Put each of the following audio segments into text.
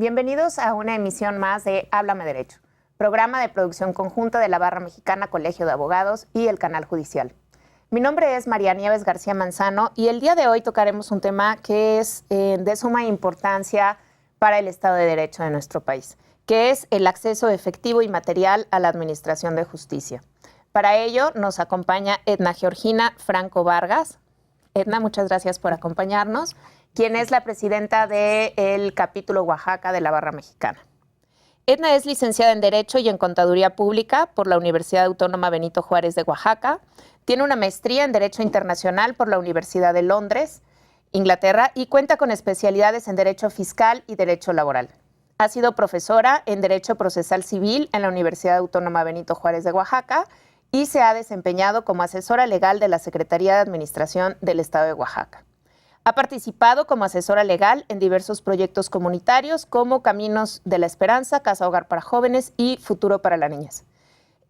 Bienvenidos a una emisión más de Háblame Derecho, programa de producción conjunta de la Barra Mexicana, Colegio de Abogados y el Canal Judicial. Mi nombre es María Nieves García Manzano y el día de hoy tocaremos un tema que es de suma importancia para el Estado de Derecho de nuestro país, que es el acceso efectivo y material a la administración de justicia. Para ello nos acompaña Edna Georgina Franco Vargas. Edna, muchas gracias por acompañarnos, quien es la presidenta del capítulo Oaxaca de la Barra Mexicana. Edna es licenciada en Derecho y en Contaduría Pública por la Universidad Autónoma Benito Juárez de Oaxaca. Tiene una maestría en Derecho Internacional por la Universidad de Londres, Inglaterra, y cuenta con especialidades en Derecho Fiscal y Derecho Laboral. Ha sido profesora en Derecho Procesal Civil en la Universidad Autónoma Benito Juárez de Oaxaca y se ha desempeñado como asesora legal de la Secretaría de Administración del Estado de Oaxaca. Ha participado como asesora legal en diversos proyectos comunitarios como Caminos de la Esperanza, Casa Hogar para Jóvenes y Futuro para la Niñez.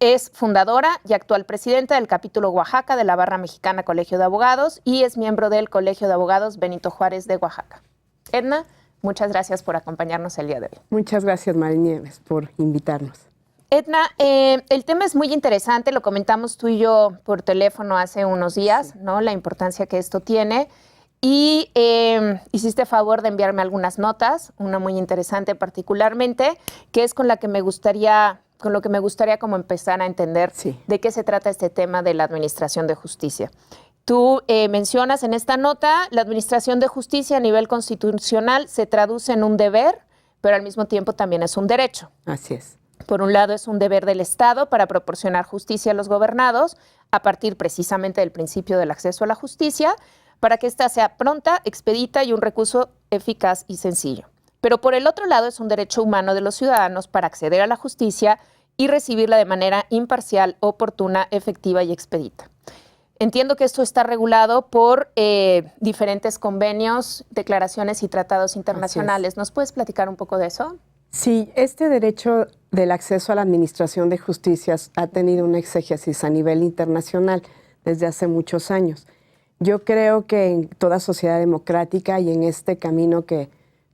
Es fundadora y actual presidenta del capítulo Oaxaca de la Barra Mexicana Colegio de Abogados y es miembro del Colegio de Abogados Benito Juárez de Oaxaca. Edna, muchas gracias por acompañarnos el día de hoy. Muchas gracias, María Nieves, por invitarnos. Edna, el tema es muy interesante, lo comentamos tú y yo por teléfono hace unos días, sí, ¿no? La importancia que esto tiene. Y hiciste favor de enviarme algunas notas, una muy interesante particularmente, que es con lo que me gustaría como empezar a entender de qué se trata este tema de la administración de justicia. Tú mencionas en esta nota, la administración de justicia a nivel constitucional se traduce en un deber, pero al mismo tiempo también es un derecho. Así es. Por un lado, es un deber del Estado para proporcionar justicia a los gobernados, a partir precisamente del principio del acceso a la justicia, para que ésta sea pronta, expedita y un recurso eficaz y sencillo. Pero por el otro lado, es un derecho humano de los ciudadanos para acceder a la justicia y recibirla de manera imparcial, oportuna, efectiva y expedita. Entiendo que esto está regulado por diferentes convenios, declaraciones y tratados internacionales. ¿Nos puedes platicar un poco de eso? Sí, este derecho del acceso a la administración de justicias ha tenido una exégesis a nivel internacional desde hace muchos años. Yo creo que en toda sociedad democrática y en este camino que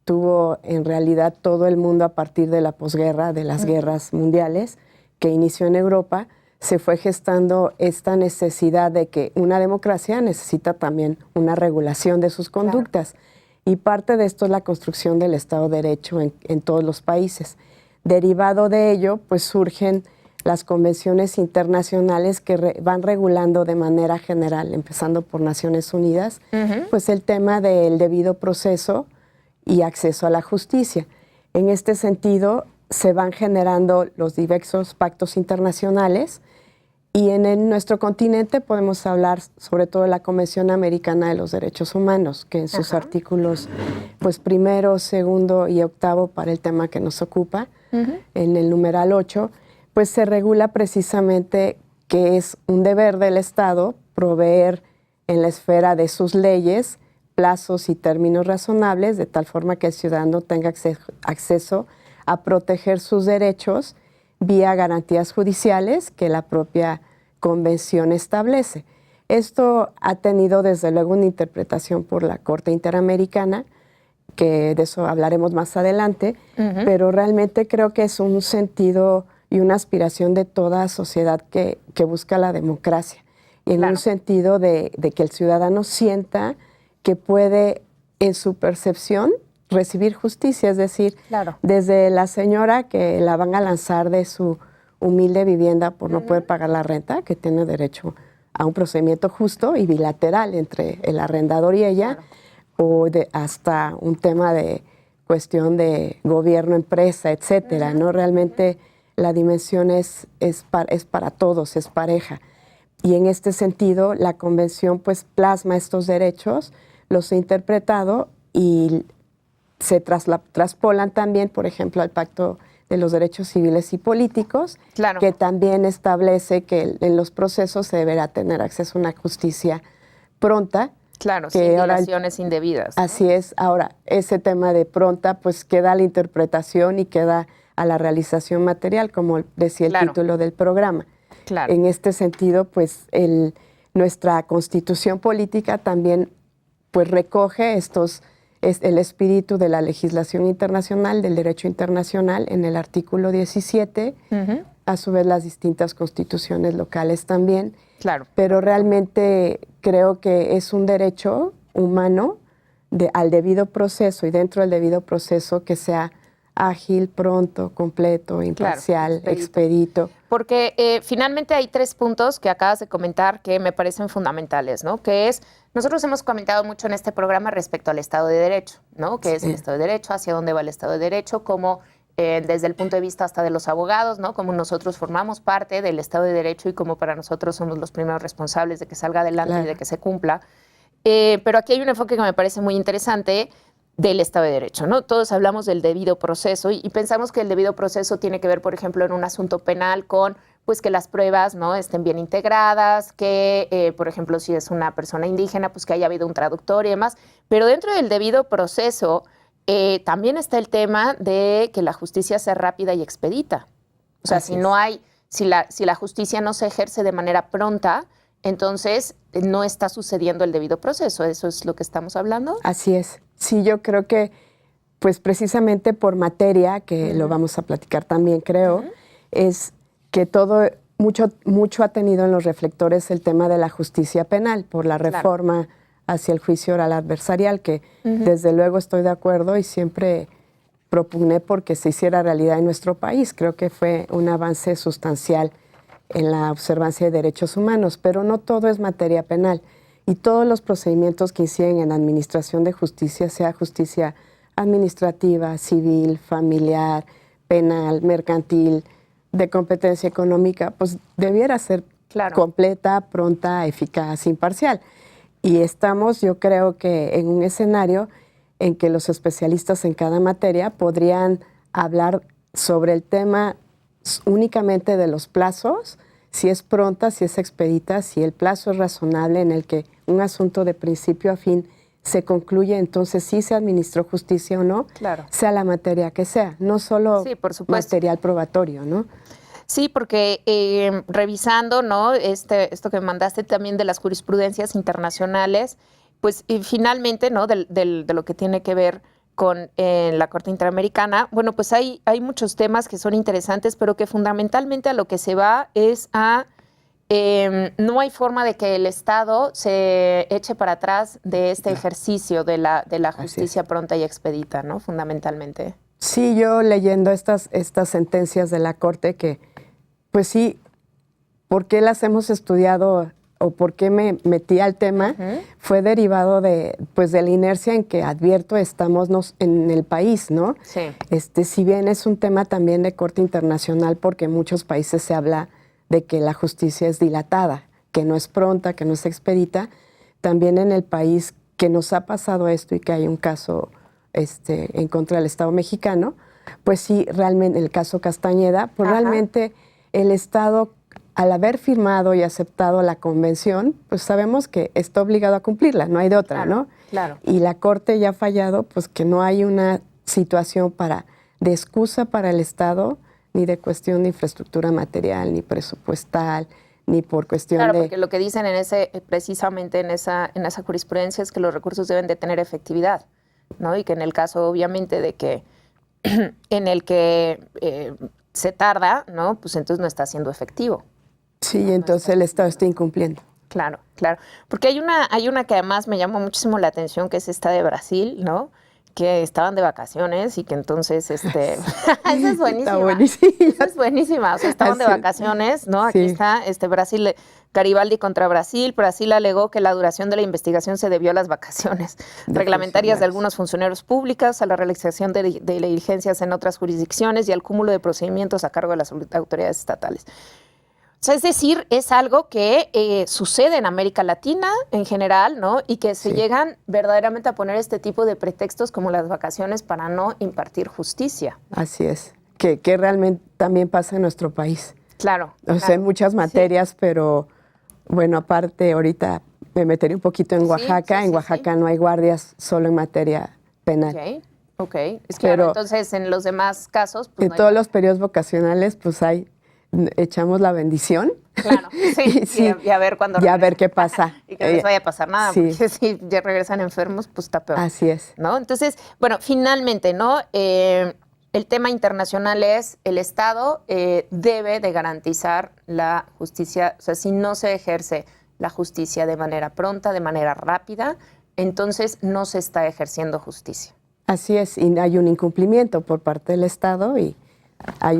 tuvo en realidad todo el mundo a partir de la posguerra, de las guerras mundiales, que inició en Europa, se fue gestando esta necesidad de que una democracia necesita también una regulación de sus conductas. Claro. Y parte de esto es la construcción del Estado de Derecho en todos los países. Derivado de ello, pues surgen las convenciones internacionales que van regulando de manera general, empezando por Naciones Unidas, pues el tema del debido proceso y acceso a la justicia. En este sentido, se van generando los diversos pactos internacionales y en nuestro continente podemos hablar sobre todo de la Convención Americana de los Derechos Humanos, que en sus artículos pues primero, segundo y octavo para el tema que nos ocupa, en el numeral 8, pues se regula precisamente que es un deber del Estado proveer en la esfera de sus leyes plazos y términos razonables, de tal forma que el ciudadano tenga acceso a proteger sus derechos vía garantías judiciales que la propia convención establece. Esto ha tenido desde luego una interpretación por la Corte Interamericana, que de eso hablaremos más adelante, pero realmente creo que es un sentido y una aspiración de toda sociedad que busca la democracia. Y en un sentido de que el ciudadano sienta que puede, en su percepción, recibir justicia. Es decir, desde la señora que la van a lanzar de su humilde vivienda por no poder pagar la renta, que tiene derecho a un procedimiento justo y bilateral entre el arrendador y ella, o hasta un tema de cuestión de gobierno-empresa, etcétera, ¿no? Realmente la dimensión es para todos, es pareja. Y en este sentido, la Convención pues plasma estos derechos, los ha interpretado y se traspolan también, por ejemplo, al Pacto de los Derechos Civiles y Políticos, que también establece que en los procesos se deberá tener acceso a una justicia pronta. Claro, sin dilaciones indebidas, ¿no? Así es. Ahora, ese tema de pronta pues queda a la interpretación y queda a la realización material, como decía el título del programa. En este sentido, pues nuestra Constitución política también pues recoge estos es el espíritu de la legislación internacional, del derecho internacional, en el artículo 17, a su vez las distintas constituciones locales también. Claro. Pero realmente creo que es un derecho humano al debido proceso, y dentro del debido proceso que sea ágil, pronto, completo, imparcial, claro, expedito. Porque finalmente hay 3 puntos que acabas de comentar que me parecen fundamentales, ¿no? Que es, nosotros hemos comentado mucho en este programa respecto al Estado de Derecho, ¿no? ¿Qué es el Estado de Derecho? ¿Hacia dónde va el Estado de Derecho? Cómo, desde el punto de vista hasta de los abogados, ¿no? Cómo nosotros formamos parte del Estado de Derecho y cómo para nosotros somos los primeros responsables de que salga adelante y de que se cumpla. Pero aquí hay un enfoque que me parece muy interesante del Estado de Derecho, ¿no? Todos hablamos del debido proceso y pensamos que el debido proceso tiene que ver, por ejemplo, en un asunto penal con, pues, que las pruebas, ¿no?, estén bien integradas, que, por ejemplo, si es una persona indígena, pues que haya habido un traductor y demás. Pero dentro del debido proceso también está el tema de que la justicia sea rápida y expedita. O sea, si la justicia no se ejerce de manera pronta, entonces no está sucediendo el debido proceso. ¿Eso es lo que estamos hablando? Así es. Sí, yo creo que, pues precisamente por materia, que lo vamos a platicar también, creo, es que mucho ha tenido en los reflectores el tema de la justicia penal, por la reforma hacia el juicio oral adversarial, que desde luego estoy de acuerdo y siempre propugné porque se hiciera realidad en nuestro país. Creo que fue un avance sustancial en la observancia de derechos humanos, pero no todo es materia penal. Y todos los procedimientos que inciden en administración de justicia, sea justicia administrativa, civil, familiar, penal, mercantil, de competencia económica, pues debiera ser completa, pronta, eficaz, imparcial. Y estamos, yo creo que en un escenario en que los especialistas en cada materia podrían hablar sobre el tema únicamente de los plazos, si es pronta, si es expedita, si el plazo es razonable en el que un asunto de principio a fin se concluye, entonces sí se administró justicia o no, sea la materia que sea, no solo material probatorio, ¿no? Sí, porque revisando, ¿no?, esto que me mandaste también de las jurisprudencias internacionales, pues y finalmente, ¿no?, de lo que tiene que ver con la Corte Interamericana, bueno, pues hay muchos temas que son interesantes, pero que fundamentalmente a lo que se va es a no hay forma de que el Estado se eche para atrás de este ejercicio de la justicia pronta y expedita, ¿no? Fundamentalmente. Sí, yo leyendo estas sentencias de la Corte que, pues sí, ¿por qué las hemos estudiado o por qué me metí al tema? Fue derivado de la inercia en que advierto estamos en el país, ¿no? Sí. Si bien es un tema también de corte internacional, porque en muchos países se habla de que la justicia es dilatada, que no es pronta, que no es expedita, también en el país que nos ha pasado esto y que hay un caso en contra del Estado mexicano, pues sí, realmente el caso Castañeda, pues realmente el Estado, al haber firmado y aceptado la convención, pues sabemos que está obligado a cumplirla, no hay de otra, ¿no? Claro. Y la Corte ya ha fallado, pues que no hay una situación de excusa para el Estado, ni de cuestión de infraestructura material, ni presupuestal, ni por cuestión Claro, porque lo que dicen precisamente en esa jurisprudencia es que los recursos deben de tener efectividad, ¿no? Y que en el caso, obviamente, de que en el que se tarda, ¿no?, pues entonces no está siendo efectivo. Sí, entonces el Estado está incumpliendo. Claro, claro. Porque hay una que además me llamó muchísimo la atención, que es esta de Brasil, ¿no?, que estaban de vacaciones y que entonces, esa es buenísima. Está buenísima. Esa es buenísima. O sea, estaban de vacaciones, ¿no? Aquí está, Brasil, Garibaldi contra Brasil. Brasil alegó que la duración de la investigación se debió a las vacaciones reglamentarias de algunos funcionarios públicos, a la realización de diligencias en otras jurisdicciones y al cúmulo de procedimientos a cargo de las autoridades estatales. O sea, es decir, es algo que sucede en América Latina en general, ¿no? Y que se llegan verdaderamente a poner este tipo de pretextos como las vacaciones para no impartir justicia. Así es, que realmente también pasa en nuestro país. Claro. O sea, en muchas materias, pero bueno, aparte ahorita me meteré un poquito en Oaxaca. En Oaxaca no hay guardias solo en materia penal. Ok. Es claro, entonces en los demás casos... Pues en todos los periodos vocacionales, pues hay echamos la bendición. Claro, sí, sí, y a ver cuándo y a regresen. ver qué pasa. Y que no les vaya a pasar nada, sí. porque si ya regresan enfermos, pues está peor. Así es. ¿No? Entonces, bueno, finalmente, ¿no? El tema internacional es el Estado debe de garantizar la justicia, o sea, si no se ejerce la justicia de manera pronta, de manera rápida, entonces no se está ejerciendo justicia. Así es, y hay un incumplimiento por parte del Estado y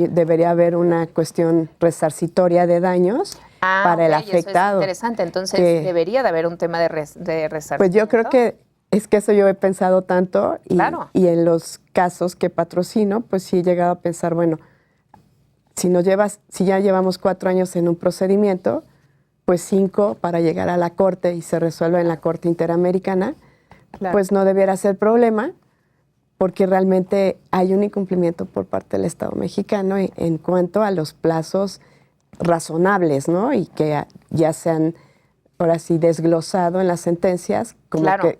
debería haber una cuestión resarcitoria de daños para el afectado. Eso es interesante, entonces debería de haber un tema de resarcimiento. Pues yo creo que es que eso yo he pensado tanto y, claro. Y en los casos que patrocino, pues sí he llegado a pensar, bueno, si ya llevamos 4 años en un procedimiento, pues 5 para llegar a la corte y se resuelve en la Corte Interamericana, claro, pues no debiera ser problema, porque realmente hay un incumplimiento por parte del Estado mexicano en cuanto a los plazos razonables, ¿no? Y que ya se han, ahora sí, desglosado en las sentencias, como claro.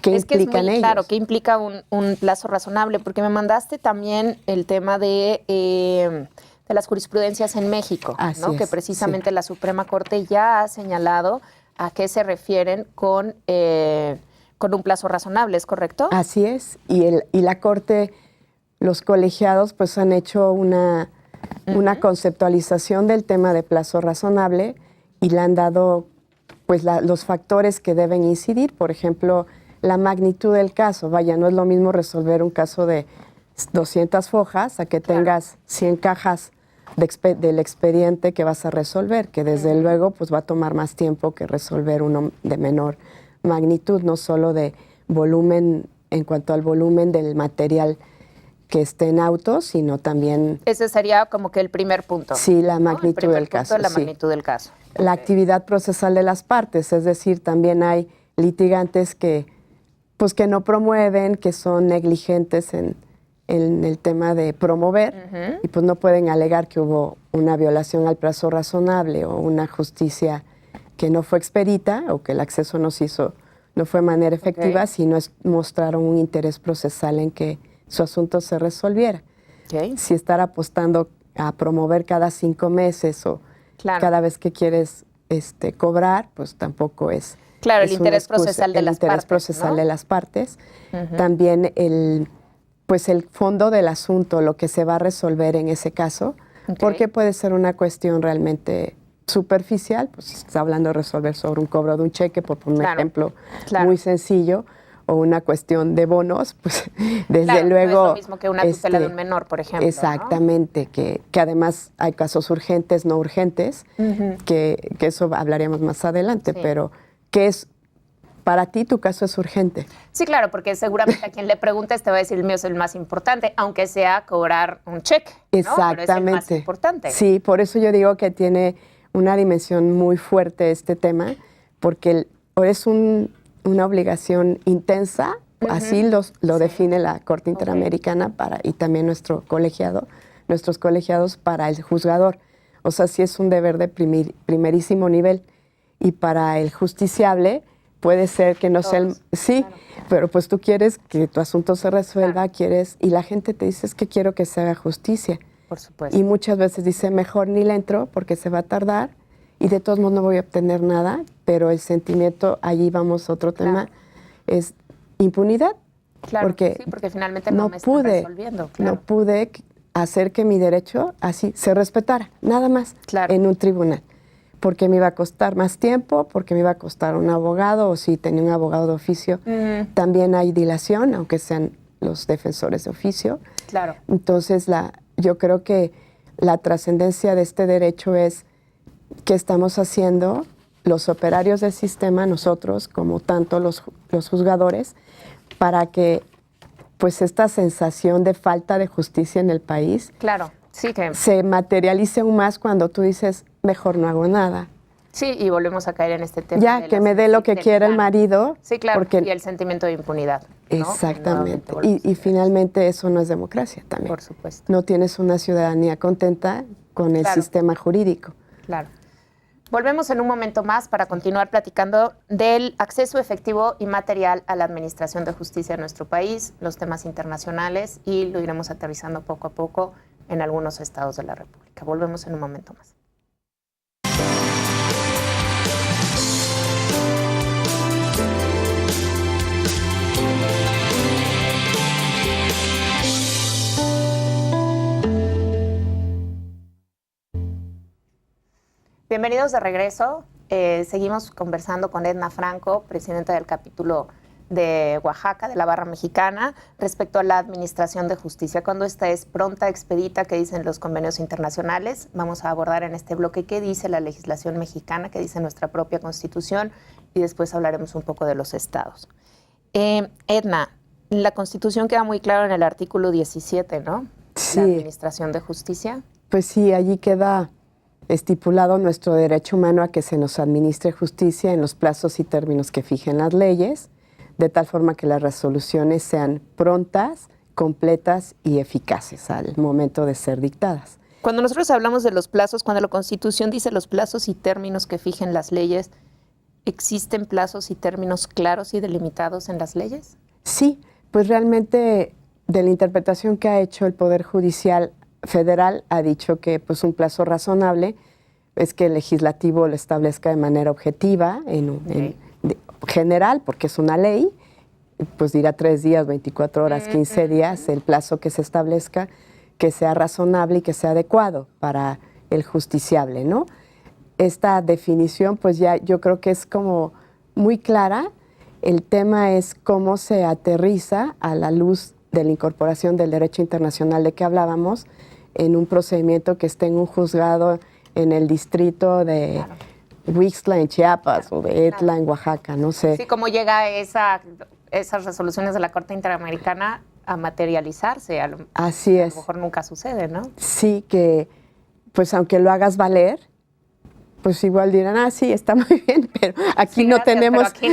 ¿Qué implican ellos? Claro, ¿qué implica un plazo razonable? Porque me mandaste también el tema de las jurisprudencias en México, ¿no? Que precisamente sí, la Suprema Corte ya ha señalado a qué se refieren con un plazo razonable, ¿es correcto? Así es, y la Corte, los colegiados pues han hecho una conceptualización del tema de plazo razonable y le han dado pues los factores que deben incidir, por ejemplo, la magnitud del caso. Vaya, no es lo mismo resolver un caso de 200 hojas a que tengas 100 cajas del expediente que vas a resolver, que desde luego pues va a tomar más tiempo que resolver uno de menor magnitud, no solo de volumen, en cuanto al volumen del material que esté en autos, sino también... Ese sería como que el primer punto. Sí, la magnitud del caso. La magnitud del caso. La actividad procesal de las partes, es decir, también hay litigantes que no promueven, que son negligentes en el tema de promover, y pues no pueden alegar que hubo una violación al plazo razonable o una justicia que no fue expedita o que el acceso no fue de manera efectiva, si no mostraron un interés procesal en que su asunto se resolviera. Si estar apostando a promover cada 5 meses o cada vez que quieres cobrar, pues tampoco es... Claro, el interés procesal de las partes. El interés procesal de las partes. También el fondo del asunto, lo que se va a resolver en ese caso, porque puede ser una cuestión realmente superficial, pues si está hablando de resolver sobre un cobro de un cheque, por poner un ejemplo muy sencillo, o una cuestión de bonos, pues desde luego... No es lo mismo que una tutela de un menor, por ejemplo. Exactamente, ¿no? que además hay casos urgentes, no urgentes, que eso hablaríamos más adelante, pero ¿qué es? Para ti tu caso es urgente. Sí, claro, porque seguramente a quien le preguntes te va a decir el mío es el más importante, aunque sea cobrar un cheque, ¿no? Exactamente. Pero es el más importante. Sí, por eso yo digo que tiene una dimensión muy fuerte este tema, porque es una obligación intensa, así lo define la Corte Interamericana y también nuestros colegiados para el juzgador. O sea, sí es un deber de primerísimo nivel. Y para el justiciable puede ser que no sea el... Sí, pero pues tú quieres que tu asunto se resuelva, y la gente te dice, es que quiero que se haga justicia. Por supuesto. Y muchas veces dice, mejor ni le entro porque se va a tardar y de todos modos no voy a obtener nada, pero el sentimiento, allí vamos a otro tema, es impunidad. Claro, porque finalmente no me están resolviendo. No pude hacer que mi derecho así se respetara, nada más, en un tribunal. Porque me iba a costar más tiempo, porque me iba a costar un abogado, o si tenía un abogado de oficio. También hay dilación, aunque sean los defensores de oficio. Claro. Entonces, yo creo que la trascendencia de este derecho es qué estamos haciendo los operarios del sistema, nosotros, como tanto los juzgadores, para que pues esta sensación de falta de justicia en el país se materialice aún más cuando tú dices, mejor no hago nada. Sí, y volvemos a caer en este tema. Ya, que me dé lo que quiera el marido. Sí, claro, y el sentimiento de impunidad, ¿no? Exactamente. Y finalmente eso no es democracia también. Por supuesto. No tienes una ciudadanía contenta con el sistema jurídico. Claro. Volvemos en un momento más para continuar platicando del acceso efectivo y material a la administración de justicia en nuestro país, los temas internacionales, y lo iremos aterrizando poco a poco en algunos estados de la República. Volvemos en un momento más. Bienvenidos de regreso. Seguimos conversando con Edna Franco, presidenta del capítulo de Oaxaca, de la Barra Mexicana, respecto a la administración de justicia. Cuando esta es pronta, expedita, que dicen los convenios internacionales, vamos a abordar en este bloque qué dice la legislación mexicana, qué dice nuestra propia Constitución, y después hablaremos un poco de los estados. Edna, la Constitución queda muy claro en el artículo 17, ¿no? Sí. La administración de justicia. Pues sí, allí queda estipulado nuestro derecho humano a que se nos administre justicia en los plazos y términos que fijen las leyes, de tal forma que las resoluciones sean prontas, completas y eficaces al momento de ser dictadas. Cuando nosotros hablamos de los plazos, cuando la Constitución dice los plazos y términos que fijen las leyes, ¿existen plazos y términos claros y delimitados en las leyes? Sí, pues realmente de la interpretación que ha hecho el Poder Judicial Federal ha dicho que pues un plazo razonable es que el legislativo lo establezca de manera objetiva, general, porque es una ley, pues dirá 3 días, 24 horas, 15 días, el plazo que se establezca, que sea razonable y que sea adecuado para el justiciable, ¿no? Esta definición, pues ya yo creo que es como muy clara. El tema es cómo se aterriza a la luz de la incorporación del derecho internacional de que hablábamos en un procedimiento que esté en un juzgado en el distrito de Huixtla en Chiapas o de Etla en Oaxaca, no sé. Sí, cómo llega esas resoluciones de la Corte Interamericana a materializarse. Así es. A lo mejor nunca sucede, ¿no? Sí, que pues aunque lo hagas valer, pues igual dirán, sí, está muy bien, pero aquí sí, no gracias, tenemos, aquí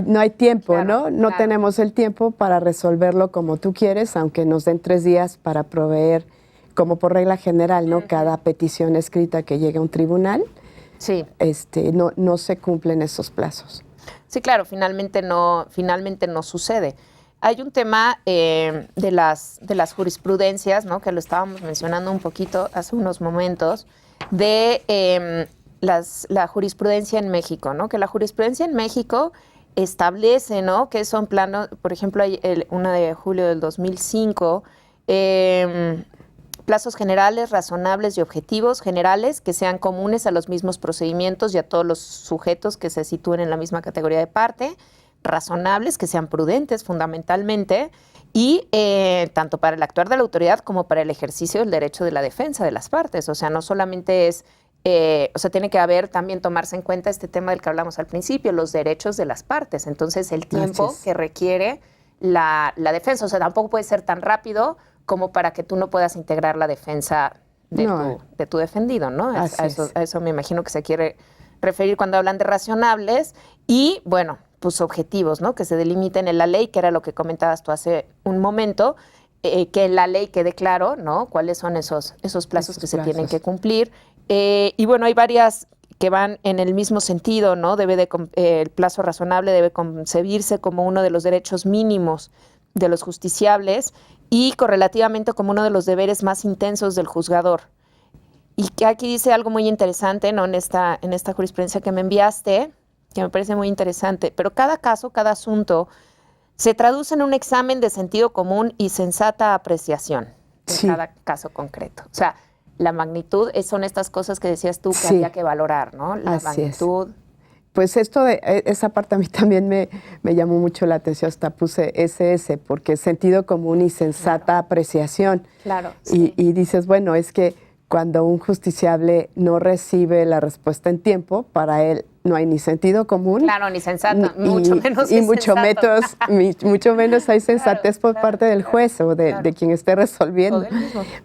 no hay tiempo, claro, ¿no? No tenemos el tiempo para resolverlo como tú quieres, aunque nos den 3 días para proveer, como por regla general, ¿no? Cada petición escrita que llegue a un tribunal, sí. No se cumplen esos plazos. Sí, claro, finalmente no sucede. Hay un tema de las jurisprudencias, ¿no? Que lo estábamos mencionando un poquito hace unos momentos, de la jurisprudencia en México, ¿no? Que la jurisprudencia en México establece, ¿no? Que son planos, por ejemplo, hay una de julio del 2005, plazos generales, razonables y objetivos generales que sean comunes a los mismos procedimientos y a todos los sujetos que se sitúen en la misma categoría de parte, razonables, que sean prudentes fundamentalmente, y tanto para el actuar de la autoridad como para el ejercicio del derecho de la defensa de las partes. O sea, no solamente es, tiene que haber también tomarse en cuenta este tema del que hablamos al principio, los derechos de las partes. Entonces, el tiempo que requiere la defensa, o sea, tampoco puede ser tan rápido como para que tú no puedas integrar la defensa de tu defendido, ¿no? A eso me imagino que se quiere referir cuando hablan de razonables y, bueno, pues objetivos, ¿no? Que se delimiten en la ley, que era lo que comentabas tú hace un momento, que en la ley quede claro, ¿no? Cuáles son esos plazos que se tienen que cumplir. Y bueno, hay varias que van en el mismo sentido, ¿no? El plazo razonable debe concebirse como uno de los derechos mínimos de los justiciables y correlativamente como uno de los deberes más intensos del juzgador. Y que aquí dice algo muy interesante, ¿no? En esta jurisprudencia que me enviaste, que me parece muy interesante, pero cada caso, cada asunto, se traduce en un examen de sentido común y sensata apreciación de cada caso concreto. O sea, la magnitud son estas cosas que decías tú que había que valorar, ¿no? La magnitud. Pues esa parte a mí también me llamó mucho la atención, hasta puse SS, porque es sentido común y sensata apreciación. Claro. Sí. Y dices, bueno, es que cuando un justiciable no recibe la respuesta en tiempo, para él no hay ni sentido común. Claro, ni sensato, mucho menos mucho menos hay sensatez por parte del juez o de quien esté resolviendo.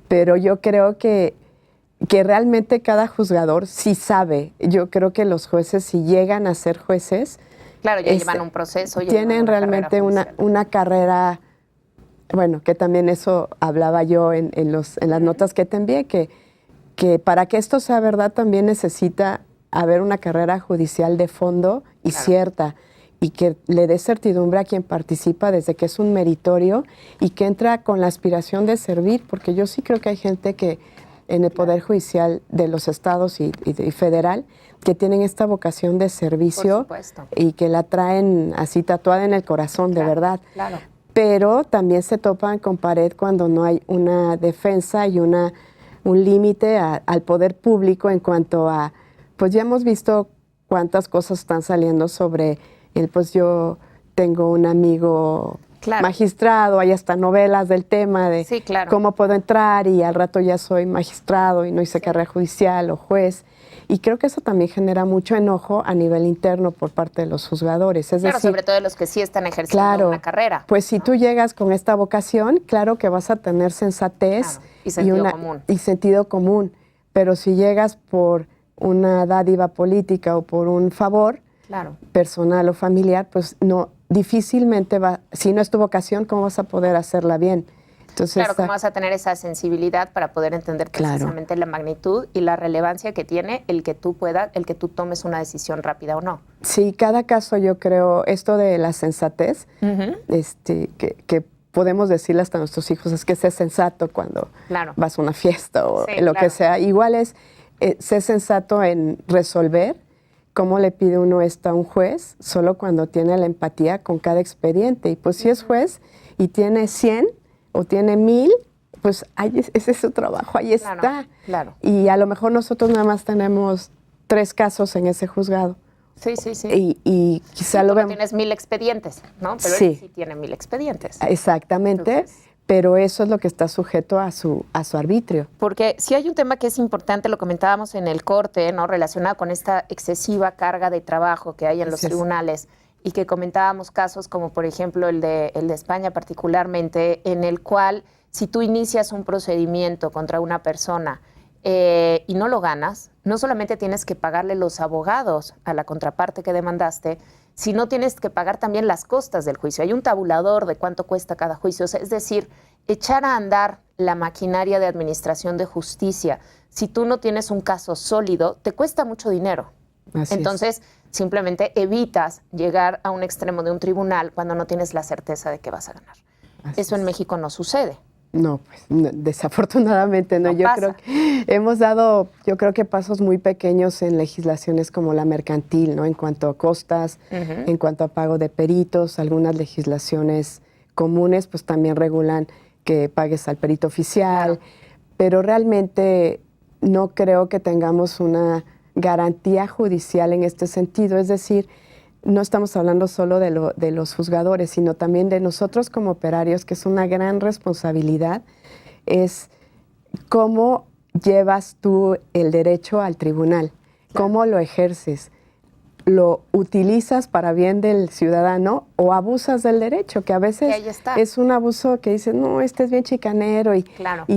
Pero yo creo que realmente cada juzgador sí sabe. Yo creo que los jueces, si llegan a ser jueces, claro, ya llevan un proceso. Tienen realmente una carrera, bueno, que también eso hablaba yo en las notas que te envié, que para que esto sea verdad también necesita haber una carrera judicial de fondo y cierta, y que le dé certidumbre a quien participa desde que es un meritorio y que entra con la aspiración de servir, porque yo sí creo que hay gente que en el Poder Judicial de los estados y federal que tienen esta vocación de servicio y que la traen así tatuada en el corazón, de verdad. Claro. Pero también se topan con pared cuando no hay una defensa y un límite al poder público en cuanto a, pues ya hemos visto cuántas cosas están saliendo sobre pues yo tengo un amigo magistrado, hay hasta novelas del tema de cómo puedo entrar y al rato ya soy magistrado y no hice carrera judicial o juez. Y creo que eso también genera mucho enojo a nivel interno por parte de los juzgadores. Es decir, sobre todo de los que sí están ejerciendo una carrera. Pues si tú llegas con esta vocación, claro que vas a tener sensatez y sentido común. Pero si llegas por una dádiva política o por un favor personal o familiar, pues no, difícilmente si no es tu vocación, ¿cómo vas a poder hacerla bien? Entonces, ¿cómo vas a tener esa sensibilidad para poder entender precisamente la magnitud y la relevancia que tiene el que tú tomes una decisión rápida o no? Sí, cada caso yo creo, esto de la sensatez, que podemos decirle hasta a nuestros hijos, es que sé sensato cuando vas a una fiesta o lo que sea. Igual es sé sensato en resolver. ¿Cómo le pide uno esto a un juez? Solo cuando tiene la empatía con cada expediente. Y pues si es juez y tiene 100 o tiene 1000, pues ese es su trabajo, ahí está. Claro. Y a lo mejor nosotros nada más tenemos 3 casos en ese juzgado. Sí. Y quizá lo vemos. Tienes 1000 expedientes, ¿no? Pero él sí tiene 1000 expedientes. Exactamente. Entonces, pero eso es lo que está sujeto a su arbitrio. Porque si hay un tema que es importante, lo comentábamos en el corte, ¿no? Relacionado con esta excesiva carga de trabajo que hay en los tribunales, y que comentábamos casos como, por ejemplo, el de España particularmente, en el cual si tú inicias un procedimiento contra una persona y no lo ganas, no solamente tienes que pagarle los abogados a la contraparte que demandaste, sino tienes que pagar también las costas del juicio. Hay un tabulador de cuánto cuesta cada juicio. Es decir, echar a andar la maquinaria de administración de justicia, si tú no tienes un caso sólido, te cuesta mucho dinero. Entonces, simplemente evitas llegar a un extremo de un tribunal cuando no tienes la certeza de que vas a ganar. Eso en México no sucede. No, pues desafortunadamente no. Yo creo que hemos dado, pasos muy pequeños en legislaciones como la mercantil, ¿no? En cuanto a costas, en cuanto a pago de peritos, algunas legislaciones comunes pues también regulan que pagues al perito oficial, pero realmente no creo que tengamos una garantía judicial en este sentido. Es decir, no estamos hablando solo de los juzgadores, sino también de nosotros como operarios, que es una gran responsabilidad, es cómo llevas tú el derecho al tribunal, cómo lo ejerces, lo utilizas para bien del ciudadano o abusas del derecho, que a veces es un abuso que dices, no, este es bien chicanero y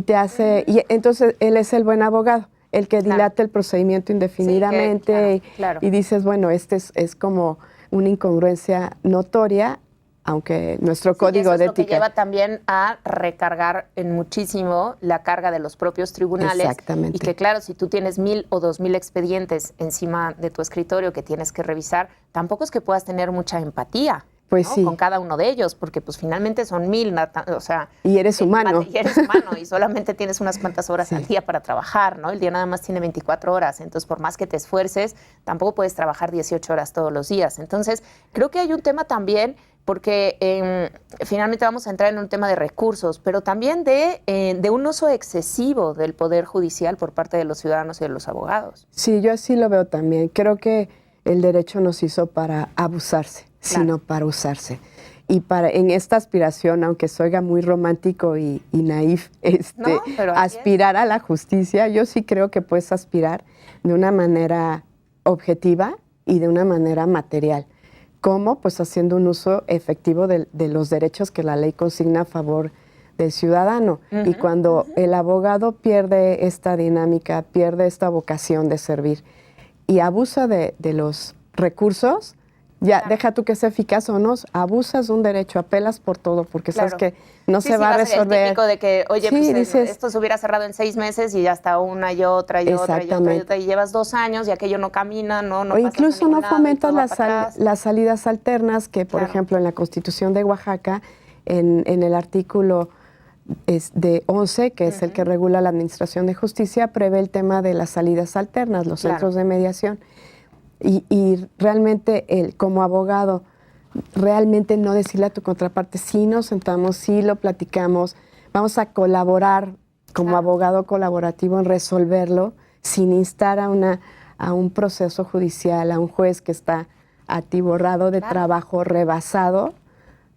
te hace, y entonces él es el buen abogado, el que dilata el procedimiento indefinidamente y dices, bueno, este es como una incongruencia notoria, aunque nuestro código de ética... Lo que lleva también a recargar en muchísimo la carga de los propios tribunales. Exactamente. Y que claro, si tú tienes 1000 o 2000 expedientes encima de tu escritorio que tienes que revisar, tampoco es que puedas tener mucha empatía. Pues ¿no? Con cada uno de ellos, porque pues finalmente son 1000, o sea... Y eres humano. Y eres humano, y solamente tienes unas cuantas horas al día para trabajar, ¿no? El día nada más tiene 24 horas, entonces por más que te esfuerces, tampoco puedes trabajar 18 horas todos los días. Entonces, creo que hay un tema también, porque finalmente vamos a entrar en un tema de recursos, pero también de un uso excesivo del Poder Judicial por parte de los ciudadanos y de los abogados. Sí, yo así lo veo también. Creo que el derecho nos hizo para abusarse, sino para usarse. Y en esta aspiración, aunque se oiga muy romántico y naif, aspirar a la justicia, yo sí creo que puedes aspirar de una manera objetiva y de una manera material. ¿Cómo? Pues haciendo un uso efectivo de los derechos que la ley consigna a favor del ciudadano. Y cuando el abogado pierde esta dinámica, pierde esta vocación de servir y abusa de los recursos, Ya, deja tú que sea eficaz o no, abusas de un derecho, apelas por todo, porque sabes que no se va a resolver. El típico de que, oye, sí, pues dices, esto se hubiera cerrado en 6 meses y ya está una y otra y otra y otra y otra, y llevas 2 años y aquello no camina, no o pasas incluso a no lado fomentas las salidas alternas, que por ejemplo en la Constitución de Oaxaca, en el artículo de 11, que es el que regula la administración de justicia, prevé el tema de las salidas alternas, los centros de mediación. Y realmente, como abogado, realmente no decirle a tu contraparte, sí nos sentamos, sí lo platicamos, vamos a colaborar como abogado colaborativo en resolverlo sin instar a un proceso judicial, a un juez que está atiborrado de trabajo, rebasado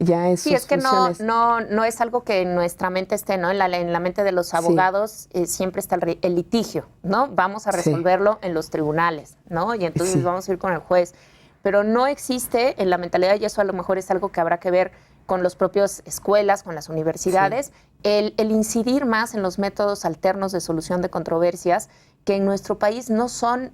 ya en sus es que funciones. no es algo que en nuestra mente esté, ¿no? En la mente de los abogados siempre está el litigio, ¿no? Vamos a resolverlo en los tribunales, ¿no? Y entonces vamos a ir con el juez. Pero no existe en la mentalidad, y eso a lo mejor es algo que habrá que ver con las propias escuelas, con las universidades, el incidir más en los métodos alternos de solución de controversias que en nuestro país no son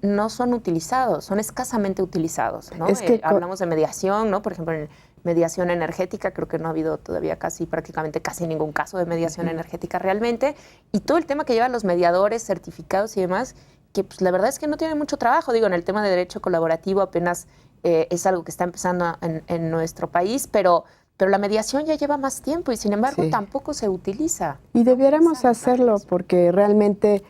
utilizados, son escasamente utilizados, ¿no? Hablamos de mediación, ¿no? Por ejemplo, en mediación energética, creo que no ha habido todavía prácticamente casi ningún caso de mediación energética realmente, y todo el tema que llevan los mediadores certificados y demás, que pues la verdad es que no tienen mucho trabajo. Digo, en el tema de derecho colaborativo apenas es algo que está empezando en nuestro país, pero la mediación ya lleva más tiempo y sin embargo tampoco se utiliza. Y debiéramos hacerlo porque realmente,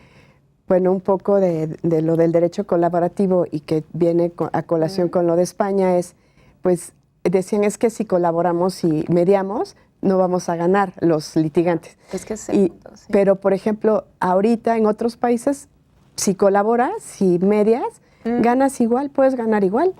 bueno, un poco de lo del derecho colaborativo y que viene a colación con lo de España es, pues, decían es que si colaboramos y mediamos, no vamos a ganar los litigantes. Es que es el punto, Pero, por ejemplo, ahorita en otros países, si colaboras, si medias, ganas igual, puedes ganar igual.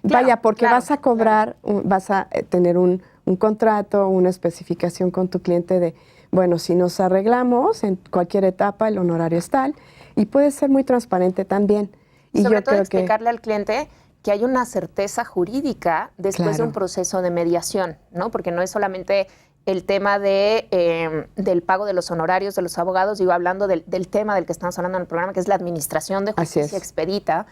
Vaya, porque vas a cobrar, vas a tener un contrato, una especificación con tu cliente de, bueno, si nos arreglamos en cualquier etapa, el honorario es tal, y puede ser muy transparente también. Y sobre todo explicarle al cliente que hay una certeza jurídica después de un proceso de mediación, ¿no? Porque no es solamente el tema del pago de los honorarios de los abogados, digo, hablando del tema del que estamos hablando en el programa, que es la administración de justicia expedita.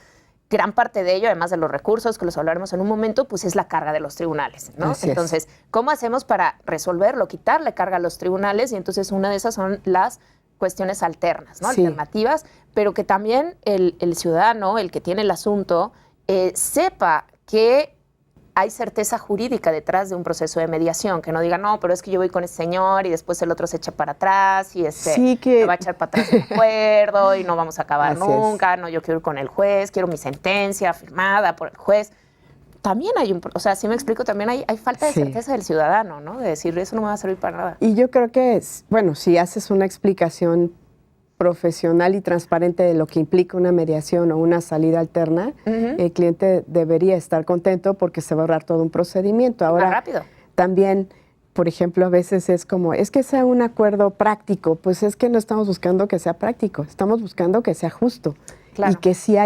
Gran parte de ello, además de los recursos, que los hablaremos en un momento, pues es la carga de los tribunales, ¿no? Entonces, ¿cómo hacemos para resolverlo, quitarle carga a los tribunales? Y entonces una de esas son las cuestiones alternas, ¿no? Alternativas, pero que también el ciudadano, el que tiene el asunto, sepa que hay certeza jurídica detrás de un proceso de mediación, que no diga, no, pero es que yo voy con ese señor y después el otro se echa para atrás y me va a echar para atrás el acuerdo y no vamos a acabar nunca, no, yo quiero ir con el juez, quiero mi sentencia firmada por el juez. También hay si me explico, también hay falta de certeza del ciudadano, ¿no? De decir, eso no me va a servir para nada. Y yo creo que, bueno, si haces una explicación profesional y transparente de lo que implica una mediación o una salida alterna, el cliente debería estar contento porque se va a ahorrar todo un procedimiento. Ahora, más rápido. También, por ejemplo, a veces es como, es que sea un acuerdo práctico. Pues es que no estamos buscando que sea práctico, estamos buscando que sea justo. Y que si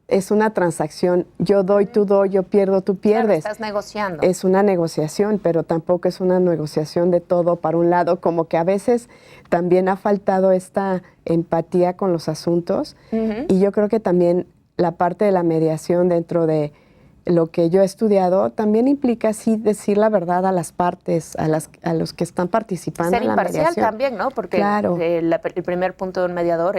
es una transacción, yo doy, tú doy, yo pierdo, tú pierdes. Claro, estás negociando. Es una negociación, pero tampoco es una negociación de todo para un lado, como que a veces también ha faltado esta empatía con los asuntos. Y yo creo que también la parte de la mediación dentro de lo que yo he estudiado también implica sí decir la verdad a las partes, a los que están participando en la mediación. Ser imparcial también, ¿no? Porque el primer punto de un mediador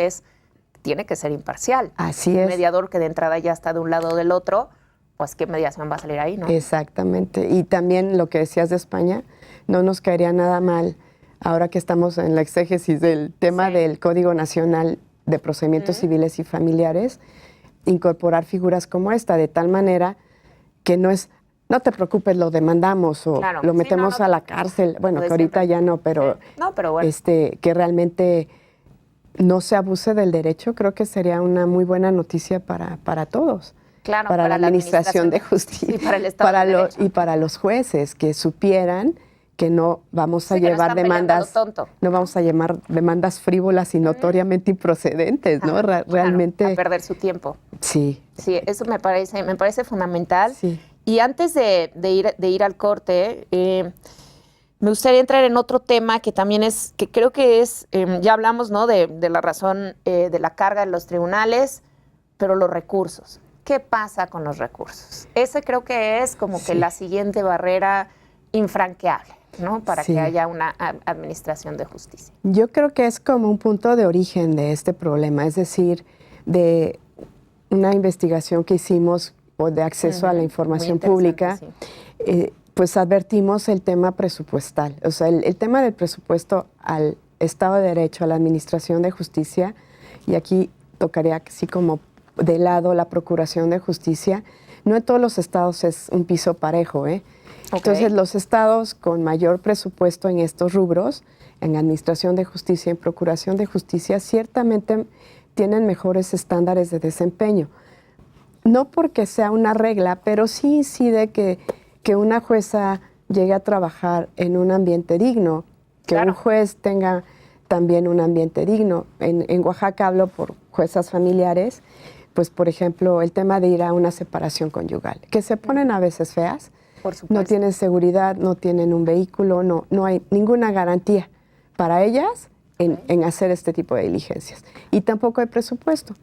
tiene que ser imparcial. Así es. Un mediador que de entrada ya está de un lado o del otro, pues qué mediación va a salir ahí, ¿no? Exactamente. Y también lo que decías de España, no nos caería nada mal, ahora que estamos en la exégesis del tema del Código Nacional de Procedimientos Civiles y Familiares, incorporar figuras como esta, de tal manera que no te preocupes, lo demandamos o lo metemos a la cárcel. Bueno, que ahorita ya no, pero bueno. Que realmente no se abuse del derecho, creo que sería una muy buena noticia para todos. Claro, para la administración de justicia y para el Estado de Derecho. Y para los jueces, que supieran que no vamos a llevar demandas, no vamos a llevar demandas frívolas y notoriamente improcedentes, ¿no? Realmente a perder su tiempo. Sí. Sí, eso me parece fundamental. Sí. Y antes de ir al corte, me gustaría entrar en otro tema que también que creo que ya hablamos, ¿no? De la razón de la carga de los tribunales, pero los recursos. ¿qué pasa con los recursos? Ese creo que es como que la siguiente barrera infranqueable, ¿no? Para que haya una administración de justicia. Yo creo que es como un punto de origen de este problema, es decir, de una investigación que hicimos o de acceso a la información pública, pues advertimos el tema presupuestal. O sea, el tema del presupuesto al Estado de Derecho, a la Administración de Justicia, y aquí tocaría así como de lado la Procuración de Justicia, no en todos los estados es un piso parejo, ¿eh? Entonces, los estados con mayor presupuesto en estos rubros, en Administración de Justicia y en Procuración de Justicia, ciertamente tienen mejores estándares de desempeño. No porque sea una regla, pero sí incide que una jueza llegue a trabajar en un ambiente digno, que un juez tenga también un ambiente digno. En Oaxaca hablo por juezas familiares, pues por ejemplo el tema de ir a una separación conyugal, que se ponen a veces feas, por supuesto. No tienen seguridad, no tienen un vehículo, no hay ninguna garantía para ellas en hacer este tipo de diligencias. Y tampoco hay presupuesto.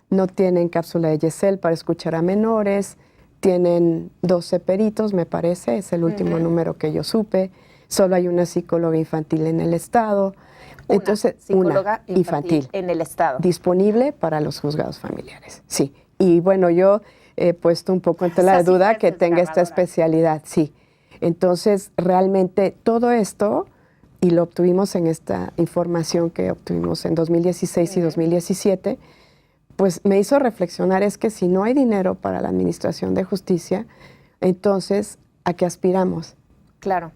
No tienen cápsula de Gesell para escuchar a menores, tienen 12 peritos, me parece, es el último número que yo supe. Solo hay una psicóloga infantil en el estado. Entonces, psicóloga infantil en el estado. Disponible para los juzgados familiares, sí. Y bueno, yo he puesto un poco en tela de duda que tenga esta especialidad, sí. Entonces, realmente todo esto, y lo obtuvimos en esta información que obtuvimos en 2016 y 2017, pues me hizo reflexionar, es que si no hay dinero para la Administración de Justicia, entonces, ¿a qué aspiramos? Claro.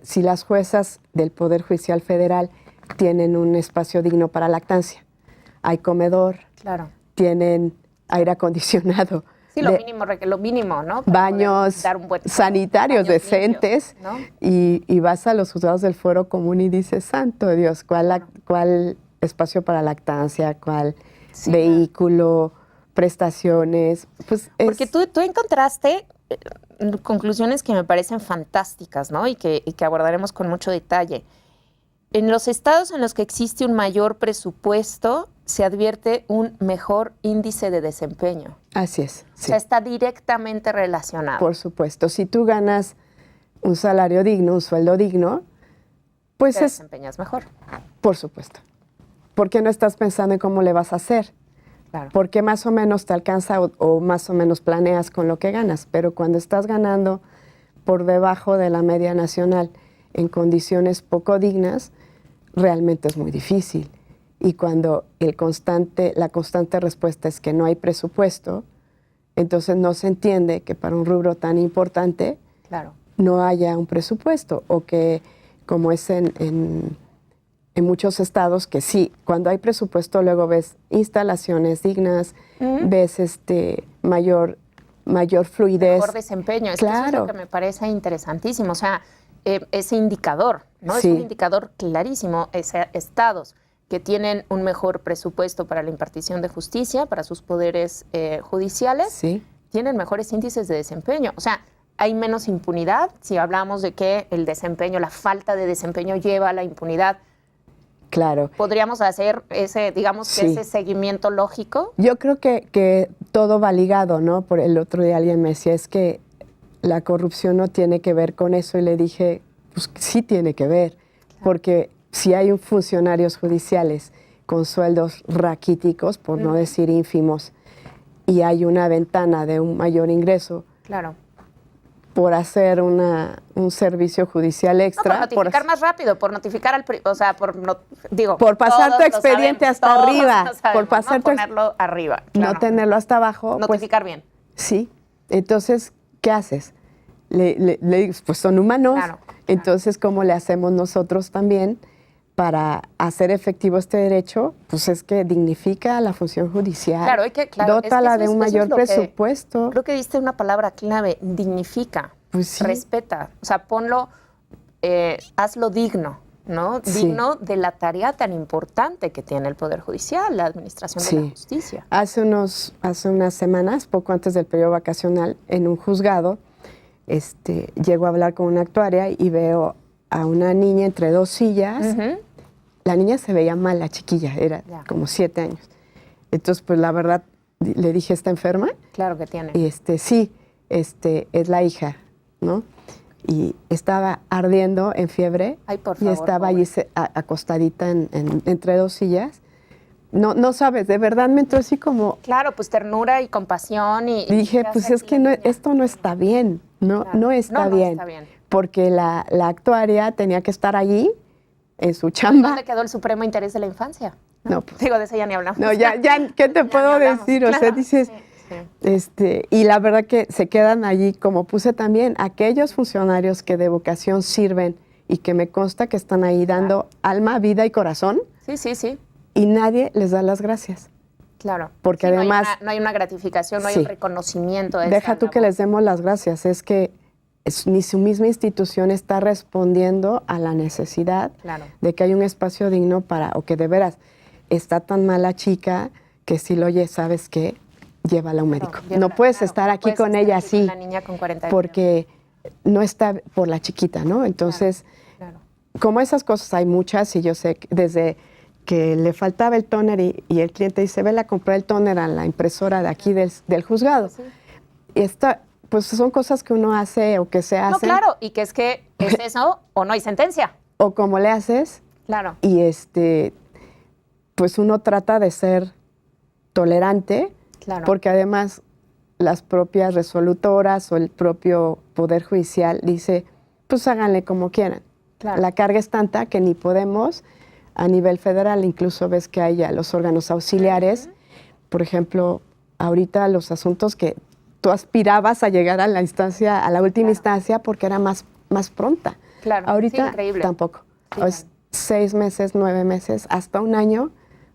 Si las juezas del Poder Judicial Federal tienen un espacio digno para lactancia, hay comedor, tienen aire acondicionado. Sí, lo mínimo, ¿no? Para baños dar un buen sanitarios decentes, limpios, ¿no? Y vas a los juzgados del Fuero Común y dices, santo Dios, ¿cuál espacio para lactancia? ¿Cuál vehículo? Prestaciones. Pues porque tú encontraste conclusiones que me parecen fantásticas, ¿no? Y que abordaremos con mucho detalle. En los estados en los que existe un mayor presupuesto, se advierte un mejor índice de desempeño. Así es. Sí. O sea, está directamente relacionado. Por supuesto. Si tú ganas un salario digno, un sueldo digno, pues te desempeñas mejor. Por supuesto. Porque no estás pensando en cómo le vas a hacer. Claro. Porque más o menos te alcanza o más o menos planeas con lo que ganas. Pero cuando estás ganando por debajo de la media nacional en condiciones poco dignas, realmente es muy difícil. Y cuando la constante respuesta es que no hay presupuesto, entonces no se entiende que para un rubro tan importante no haya un presupuesto. O que, como es en muchos estados, que sí, cuando hay presupuesto luego ves instalaciones dignas, ves mayor fluidez. Mejor desempeño. Eso es lo que me parece interesantísimo. O sea, ese indicador, ¿no? Sí. Es un indicador clarísimo. Estados que tienen un mejor presupuesto para la impartición de justicia, para sus poderes judiciales, tienen mejores índices de desempeño. O sea, hay menos impunidad. Si hablamos de que el desempeño, la falta de desempeño lleva a la impunidad, claro. ¿podríamos hacer ese seguimiento lógico? Yo creo que todo va ligado, ¿no? Por el otro día alguien me decía, es que la corrupción no tiene que ver con eso, y le dije, pues sí tiene que ver, porque si hay funcionarios judiciales con sueldos raquíticos, por no decir ínfimos, y hay una ventana de un mayor ingreso, por hacer un servicio judicial extra. No, por notificar más rápido, por notificar al... por pasar tu expediente hasta arriba. Por pasar no ponerlo arriba. No tenerlo hasta abajo. Notificar bien. Sí. Entonces, ¿qué haces? Pues son humanos. Entonces, ¿cómo le hacemos nosotros también para hacer efectivo este derecho? Pues es que dignifica la función judicial. Dótala de un mayor presupuesto. Creo que diste una palabra clave, dignifica, respeta. O sea, ponlo, hazlo digno, ¿no? Digno de la tarea tan importante que tiene el Poder Judicial, la administración de la justicia. Hace unas semanas, poco antes del periodo vacacional, en un juzgado, llego a hablar con una actuaria y veo a una niña entre dos sillas. La niña se veía mal, la chiquilla, era como 7 años. Entonces, pues la verdad, le dije, ¿está enferma? Claro que tiene. Y sí, es la hija, ¿no? Y estaba ardiendo en fiebre. Ay, por favor, y estaba pobre. allí acostadita entre dos sillas. No sabes, de verdad me entró así como... Claro, pues ternura y compasión. Y Dije, pues es que esto no está bien, Claro. no está No bien. está bien. Porque la actuaria tenía que estar allí, en su chamba. ¿Dónde quedó el supremo interés de la infancia? No, pues, Digo, de eso ya ni hablamos. no, ya, ¿qué te puedo ni hablamos. decir? O sea, Claro, dices, sí. y la verdad que se quedan allí, como puse también, aquellos funcionarios que de vocación sirven y que me consta que están ahí dando alma, vida y corazón, Sí. y nadie les da las gracias. Claro. Porque Sí, además... No hay una gratificación, no hay Sí. un reconocimiento. De Deja esa tú que labor. les demos las gracias, es que ni su misma institución está respondiendo a la necesidad Claro. de que hay un espacio digno para, o que de veras está tan mala chica que si lo oye, ¿sabes qué? Llévala a un médico. No puedes estar aquí puedes con estar ella aquí así, con la niña con 40 años. porque no está por la chiquita, ¿no? Entonces, Claro. como esas cosas hay muchas, y yo sé que desde que le faltaba el tóner y el cliente dice, vele a comprar el tóner a la impresora de aquí del juzgado. Sí. Y pues son cosas que uno hace o que se hacen. No, claro, y que es eso o no hay sentencia. O como le haces. Claro. Y pues uno trata de ser tolerante. Claro. Porque además las propias resolutoras o el propio Poder Judicial dice, pues háganle como quieran. Claro. La carga es tanta que ni podemos, a nivel federal, incluso ves que hay ya los órganos auxiliares. Por ejemplo, ahorita los asuntos que tú aspirabas a llegar a la instancia, a la última instancia, porque era más pronta. Claro. Ahorita Sí, increíble. tampoco. Sí, Es 6 meses, 9 meses, hasta un año,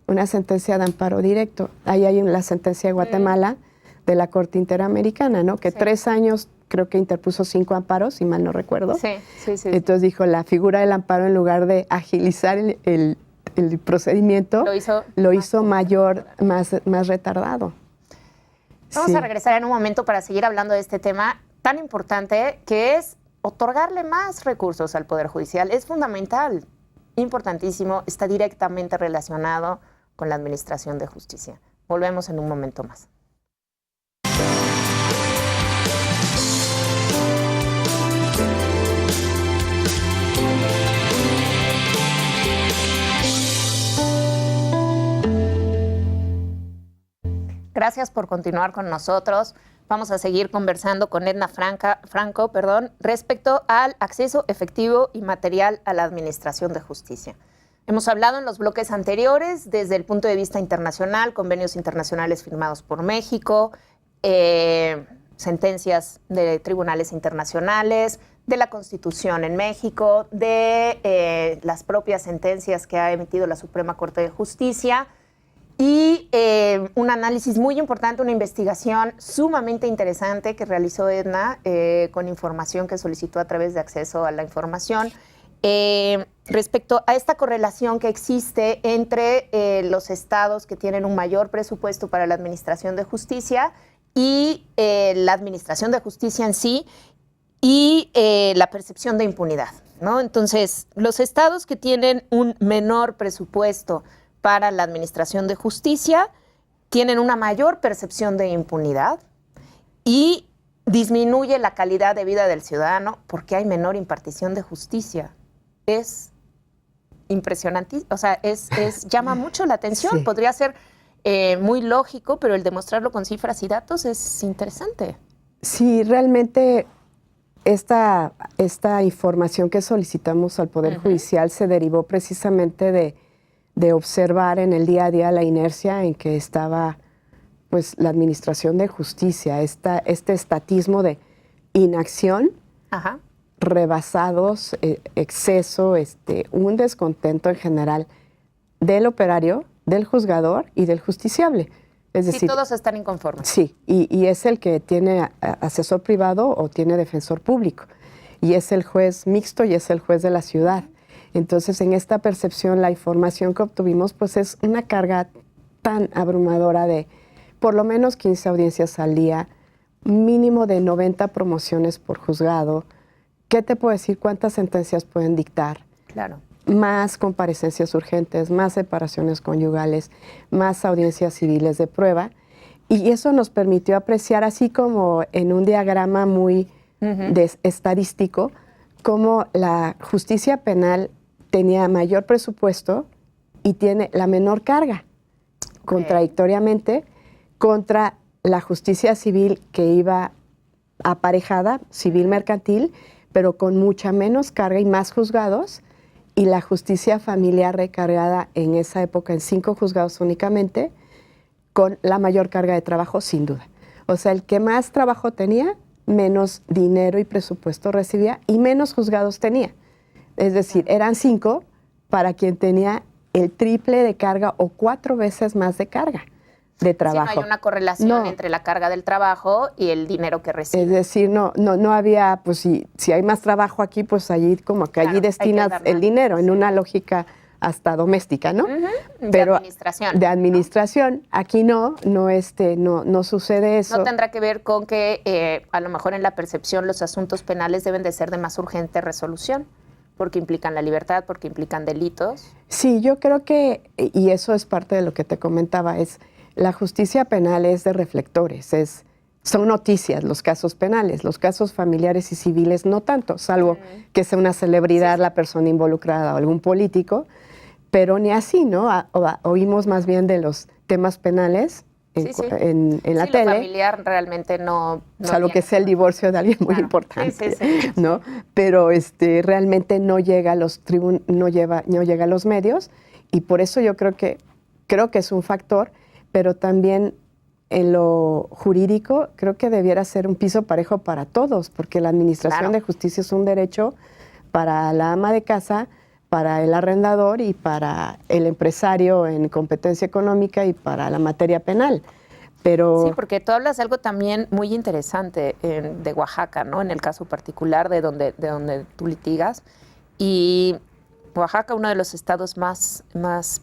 una sentencia de amparo directo. Ahí hay la sentencia de Guatemala de la Corte Interamericana, ¿no? Que 3 años, creo que interpuso 5 amparos, si mal no recuerdo. Sí. Entonces dijo, la figura del amparo, en lugar de agilizar el procedimiento, lo hizo mayor, más retardado. Vamos a regresar en un momento para seguir hablando de este tema tan importante que es otorgarle más recursos al Poder Judicial. Es fundamental, importantísimo, está directamente relacionado con la administración de justicia. Volvemos en un momento más. Gracias por continuar con nosotros. Vamos a seguir conversando con Edna Franco, respecto al acceso efectivo y material a la administración de justicia. Hemos hablado en los bloques anteriores desde el punto de vista internacional, convenios internacionales firmados por México, sentencias de tribunales internacionales, de la Constitución en México, de las propias sentencias que ha emitido la Suprema Corte de Justicia, y un análisis muy importante, una investigación sumamente interesante que realizó Edna con información que solicitó a través de acceso a la información respecto a esta correlación que existe entre los estados que tienen un mayor presupuesto para la administración de justicia y la administración de justicia en sí y la percepción de impunidad, ¿no? Entonces, los estados que tienen un menor presupuesto para la administración de justicia tienen una mayor percepción de impunidad y disminuye la calidad de vida del ciudadano porque hay menor impartición de justicia. Es impresionante, o sea, llama mucho la atención. Sí. Podría ser muy lógico, pero el demostrarlo con cifras y datos es interesante. Sí, realmente esta información que solicitamos al Poder Judicial se derivó precisamente de observar en el día a día la inercia en que estaba pues, la administración de justicia, este estatismo de inacción, rebasados, exceso, un descontento en general del operario, del juzgador y del justiciable. Es decir, todos están inconformes. Sí, y es el que tiene asesor privado o tiene defensor público. Y es el juez mixto y es el juez de la ciudad. Entonces, en esta percepción, la información que obtuvimos, pues es una carga tan abrumadora de por lo menos 15 audiencias al día, mínimo de 90 promociones por juzgado. ¿Qué te puedo decir? ¿Cuántas sentencias pueden dictar? Claro. Más comparecencias urgentes, más separaciones conyugales, más audiencias civiles de prueba. Y eso nos permitió apreciar, así como en un diagrama muy estadístico, cómo la justicia penal tenía mayor presupuesto y tiene la menor carga, contradictoriamente, contra la justicia civil que iba aparejada, civil mercantil, pero con mucha menos carga y más juzgados, y la justicia familiar recargada en esa época en 5 juzgados únicamente, con la mayor carga de trabajo, sin duda. O sea, el que más trabajo tenía, menos dinero y presupuesto recibía y menos juzgados tenía. Es decir, eran 5 para quien tenía el triple de carga o 4 veces más de carga de trabajo. Sí, no hay una correlación entre la carga del trabajo y el dinero que recibe. Es decir, no había, pues si hay más trabajo aquí, pues allí como que allí destinas el dinero en una lógica hasta doméstica, ¿no? Pero de administración. De administración. ¿No? Aquí no sucede eso. ¿No tendrá que ver con que a lo mejor en la percepción los asuntos penales deben de ser de más urgente resolución? Porque implican la libertad, porque implican delitos. Sí, yo creo que, y eso es parte de lo que te comentaba, es la justicia penal es de reflectores, son noticias los casos penales, los casos familiares y civiles no tanto, salvo que sea una celebridad la persona involucrada o algún político, pero ni así, ¿no? Oímos más bien de los temas penales en la tele. Lo familiar realmente no salvo que sea el divorcio de alguien muy importante, ¿no? Pero realmente no llega a los no llega a los medios, y por eso yo creo que es un factor, pero también en lo jurídico creo que debiera ser un piso parejo para todos, porque la administración de justicia es un derecho para la ama de casa, para el arrendador y para el empresario en competencia económica y para la materia penal. Pero sí, porque tú hablas de algo también muy interesante de Oaxaca, ¿no? En el caso particular de donde tú litigas. Y Oaxaca, uno de los estados más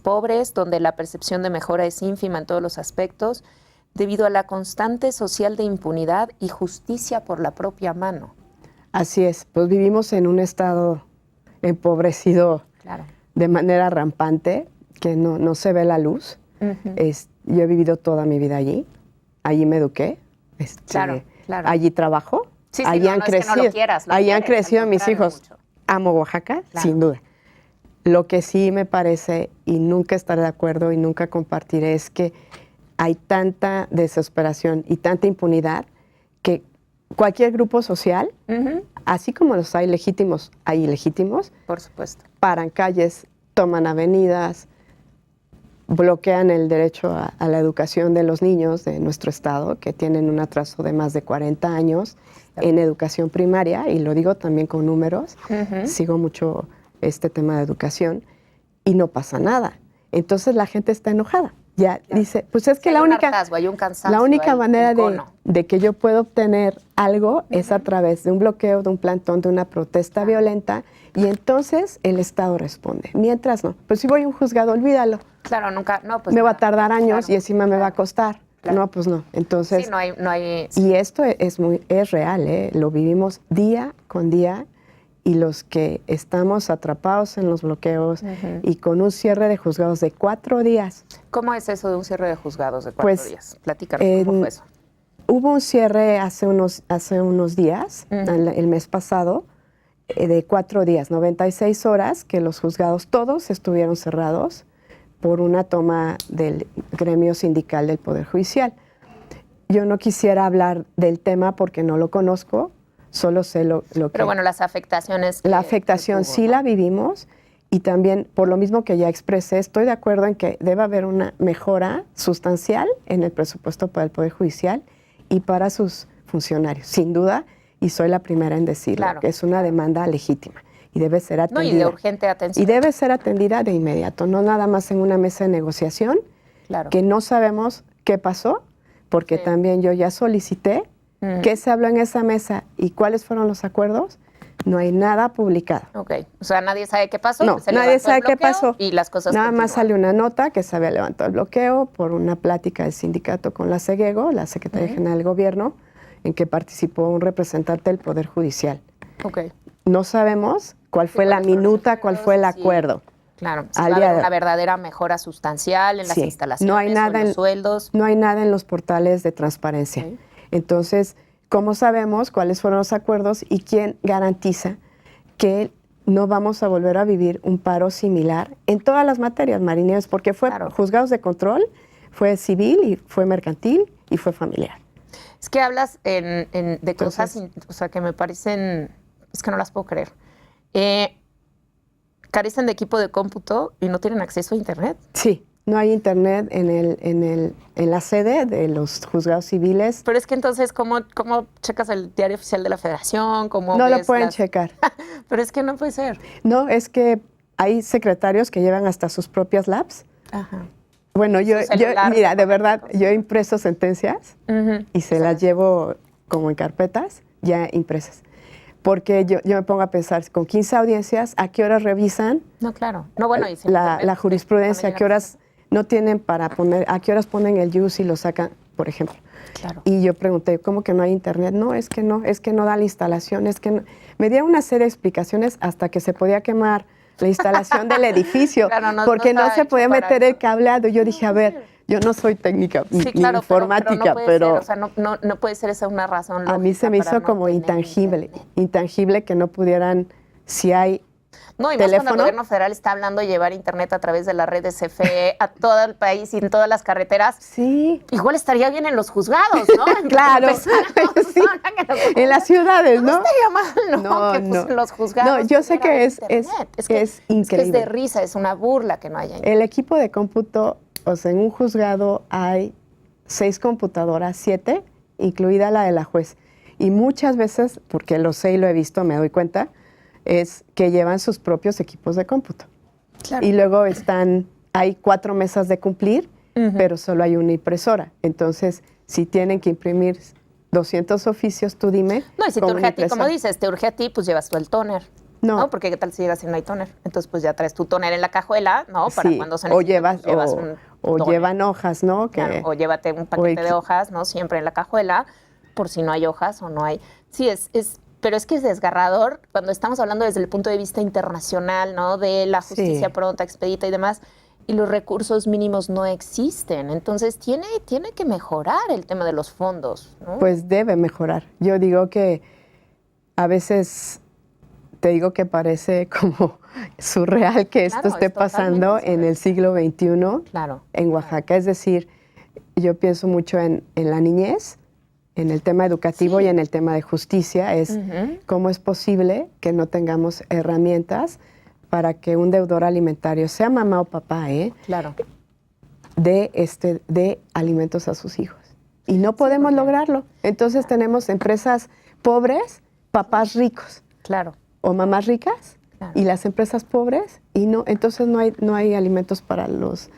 pobres, donde la percepción de mejora es ínfima en todos los aspectos, debido a la constante social de impunidad y justicia por la propia mano. Así es, pues vivimos en un estado empobrecido de manera rampante, que no se ve la luz. Yo he vivido toda mi vida allí me eduqué, allí trabajo, allí han crecido, allí han crecido mis hijos. Mucho. Amo Oaxaca, sin duda. Lo que sí me parece, y nunca estaré de acuerdo y nunca compartiré, es que hay tanta desesperación y tanta impunidad que cualquier grupo social, así como los hay legítimos, hay ilegítimos, por supuesto, paran calles, toman avenidas, bloquean el derecho a la educación de los niños de nuestro estado, que tienen un atraso de más de 40 años en educación primaria, y lo digo también con números, sigo mucho este tema de educación, y no pasa nada. Entonces la gente está enojada. Ya dice, pues es que la única manera de que yo pueda obtener algo es a través de un bloqueo, de un plantón, de una protesta violenta, y entonces el Estado responde. Mientras no, pues si voy a un juzgado, olvídalo. Claro, nunca, me va a tardar años y encima me va a costar. No, pues no. Entonces, sí, no hay. Y esto es real, lo vivimos día con día, y los que estamos atrapados en los bloqueos y con un cierre de juzgados de 4 días. ¿Cómo es eso de un cierre de juzgados de 4 días? Platícanos, ¿cómo fue eso? Hubo un cierre hace unos días, el mes pasado, de 4 días, 96 horas, que los juzgados todos estuvieron cerrados por una toma del gremio sindical del Poder Judicial. Yo no quisiera hablar del tema porque no lo conozco, solo sé lo que... Pero bueno, las afectaciones... La afectación sí la vivimos, y también, por lo mismo que ya expresé, estoy de acuerdo en que debe haber una mejora sustancial en el presupuesto para el Poder Judicial y para sus funcionarios, sin duda, y soy la primera en decirlo, que es una demanda legítima y debe ser atendida. No, y de urgente atención. Y debe ser atendida de inmediato, no nada más en una mesa de negociación, que no sabemos qué pasó, porque también yo ya solicité qué se habló en esa mesa y cuáles fueron los acuerdos. No hay nada publicado. Ok, o sea, nadie sabe qué pasó. No, nadie sabe qué pasó. Y las cosas nada más sale una nota que se había levantado el bloqueo por una plática del sindicato con la SEGEGO, la Secretaría General del Gobierno, en que participó un representante del Poder Judicial. Ok. No sabemos cuál fue la minuta, cuál fue el acuerdo. Claro, sí, va a haber una verdadera mejora sustancial en las instalaciones, no hay nada en los sueldos. No hay nada en los portales de transparencia. Sí. Entonces, ¿cómo sabemos cuáles fueron los acuerdos y quién garantiza que no vamos a volver a vivir un paro similar en todas las materias, Marinieves? Porque fue juzgados de control, fue civil y fue mercantil y fue familiar. Es que hablas de cosas, o sea, que me parecen, es que no las puedo creer. Carecen de equipo de cómputo y no tienen acceso a Internet. Sí, no hay Internet en la sede de los juzgados civiles. Pero es que entonces, ¿cómo checas el diario oficial de la Federación? No lo pueden checar. Pero es que no puede ser. No, es que hay secretarios que llevan hasta sus propias labs. Ajá. Bueno, mira, de verdad, yo he impreso sentencias y se las llevo como en carpetas ya impresas. Porque yo me pongo a pensar, con 15 audiencias, ¿a qué horas revisan? No, claro. No, bueno, y la jurisprudencia, ¿a qué horas no tienen para poner, a qué horas ponen el use y lo sacan, por ejemplo? Claro. Y yo pregunté, ¿cómo que no hay Internet? No, es que no da la instalación, es que no. Me dieron una serie de explicaciones hasta que se podía quemar la instalación del edificio, claro, porque no se podía meter el cableado. Yo dije, a ver, yo no soy técnica ni informática, pero o sea, no puede ser esa una razón. A mí se me hizo como intangible que no pudieran, si hay no, y más cuando el gobierno federal está hablando de llevar Internet a través de la red de CFE a todo el país y en todas las carreteras. Sí. Igual estaría bien en los juzgados, ¿no? Claro. Sí. En las ciudades, ¿no? No estaría mal, ¿no? Que pues, los juzgados. No, yo sé que es increíble. Es que es de risa, es una burla que no haya Internet. El equipo de cómputo, o sea, en un juzgado hay 6 computadoras, 7, incluida la de la juez. Y muchas veces, porque lo sé y lo he visto, me doy cuenta, es que llevan sus propios equipos de cómputo. Claro. Y luego hay 4 mesas de cumplir, pero solo hay una impresora. Entonces, si tienen que imprimir 200 oficios, tú dime. No, y si te urge a ti, como dices, te urge a ti, pues llevas tú el tóner. No, porque qué tal si llegas y no hay tóner. Entonces, pues ya traes tu tóner en la cajuela, ¿no? Para cuando se necesite, llevan hojas, ¿no? Claro, o llévate un paquete de hojas, ¿no? Siempre en la cajuela, por si no hay hojas o no hay. Sí, pero es que es desgarrador cuando estamos hablando desde el punto de vista internacional, ¿no? De la justicia pronta, expedita y demás, y los recursos mínimos no existen. Entonces, tiene que mejorar el tema de los fondos, ¿no? Pues debe mejorar. Yo digo que a veces te digo que parece como surreal que esto esté pasando en el siglo XXI en Oaxaca. Es decir, yo pienso mucho en la niñez, en el tema educativo y en el tema de justicia. Es cómo es posible que no tengamos herramientas para que un deudor alimentario, sea mamá o papá, dé alimentos a sus hijos. Y no podemos lograrlo. Entonces tenemos empresas pobres, papás ricos. Claro. O mamás ricas y las empresas pobres, y entonces no hay alimentos para los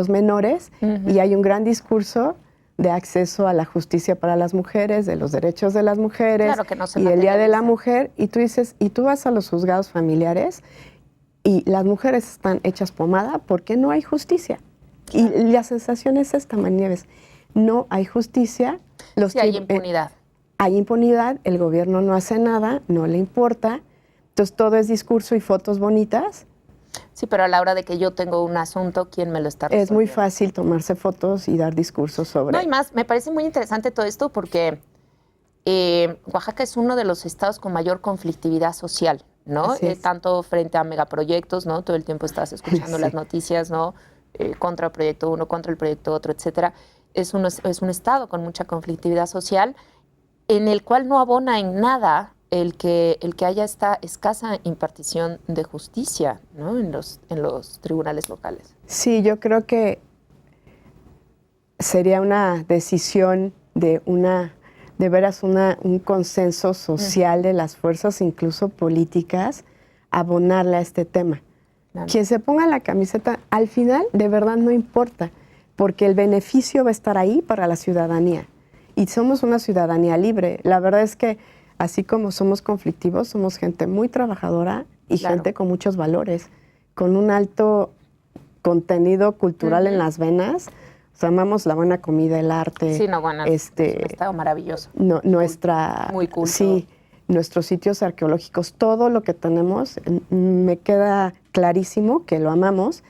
menores, y hay un gran discurso de acceso a la justicia para las mujeres, de los derechos de las mujeres, y el Día de la Mujer, y tú dices, y tú vas a los juzgados familiares y las mujeres están hechas pomada porque no hay justicia. Y la sensación es esta, Marinieves, no hay justicia. Hay impunidad. Hay impunidad, el gobierno no hace nada, no le importa. Entonces, todo es discurso y fotos bonitas. Sí, pero a la hora de que yo tengo un asunto, ¿quién me lo está resolviendo? Es muy fácil tomarse fotos y dar discursos sobre... No, y más, me parece muy interesante todo esto porque Oaxaca es uno de los estados con mayor conflictividad social, ¿no? Tanto frente a megaproyectos, ¿no? Todo el tiempo estás escuchando las noticias, ¿no? Contra el proyecto uno, contra el proyecto otro, etcétera. Es un estado con mucha conflictividad social en el cual no abona en nada el que haya esta escasa impartición de justicia, ¿no? en los tribunales locales. Sí, yo creo que sería una decisión de veras un consenso social de las fuerzas, incluso políticas, abonarle a este tema. Claro. Quien se ponga la camiseta, al final de verdad no importa, porque el beneficio va a estar ahí para la ciudadanía. Y somos una ciudadanía libre. La verdad es que así como somos conflictivos, somos gente muy trabajadora y gente con muchos valores, con un alto contenido cultural en las venas. O sea, amamos la buena comida, el arte. Sí, no, bueno, es un estado maravilloso. Nuestra... Muy culto. Sí, nuestros sitios arqueológicos, todo lo que tenemos, me queda clarísimo que lo amamos,